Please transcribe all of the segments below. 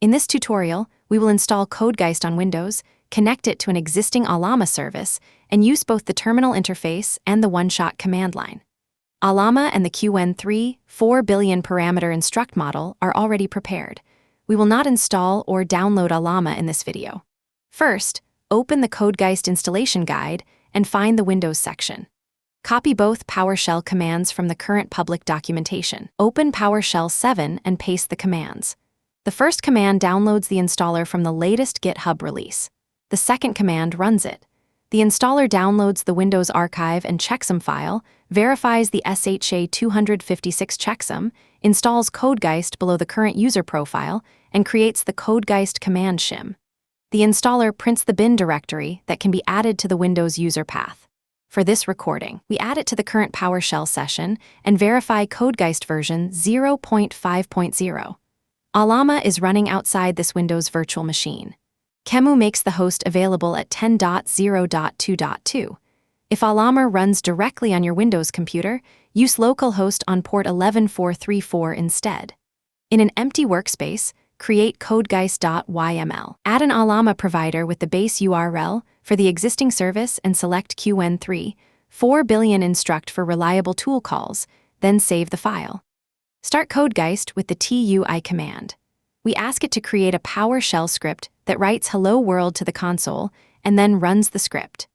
In this tutorial, we will install Codegeist on Windows, connect it to an existing Ollama service, and use both the terminal interface and the one-shot command line. Ollama and the QN3 4 billion parameter instruct model are already prepared. We will not install or download Ollama in this video. First, open the Codegeist installation guide and find the Windows section. Copy both PowerShell commands from the current public documentation. Open PowerShell 7 and paste the commands. The first command downloads the installer from the latest GitHub release. The second command runs it. The installer downloads the Windows archive and checksum file, verifies the SHA-256 checksum, installs Codegeist below the current user profile, and creates the Codegeist command shim. The installer prints the bin directory that can be added to the Windows user path. For this recording, we add it to the current PowerShell session and verify Codegeist version 0.5.0. Ollama is running outside this Windows virtual machine. QEMU makes the host available at 10.0.2.2. If Ollama runs directly on your Windows computer, use localhost on port 11434 instead. In an empty workspace, create codegeist.yml. Add an Ollama provider with the base URL for the existing service and select QN3 4 billion instruct for reliable tool calls, then save the file. Start Codegeist with the TUI command. We ask it to create a PowerShell script that writes hello world to the console and then runs the script.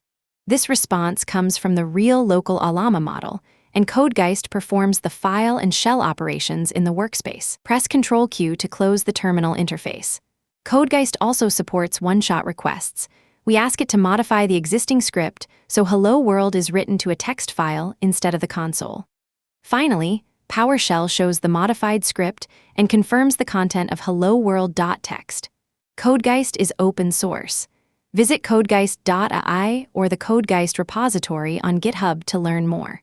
This response comes from the real local Ollama model, and Codegeist performs the file and shell operations in the workspace. Press Ctrl-Q to close the terminal interface. Codegeist also supports one-shot requests. We ask it to modify the existing script so hello world is written to a text file instead of the console. Finally, PowerShell shows the modified script and confirms the content of hello world.txt. Codegeist is open source. Visit codegeist.ai or the Codegeist repository on GitHub to learn more.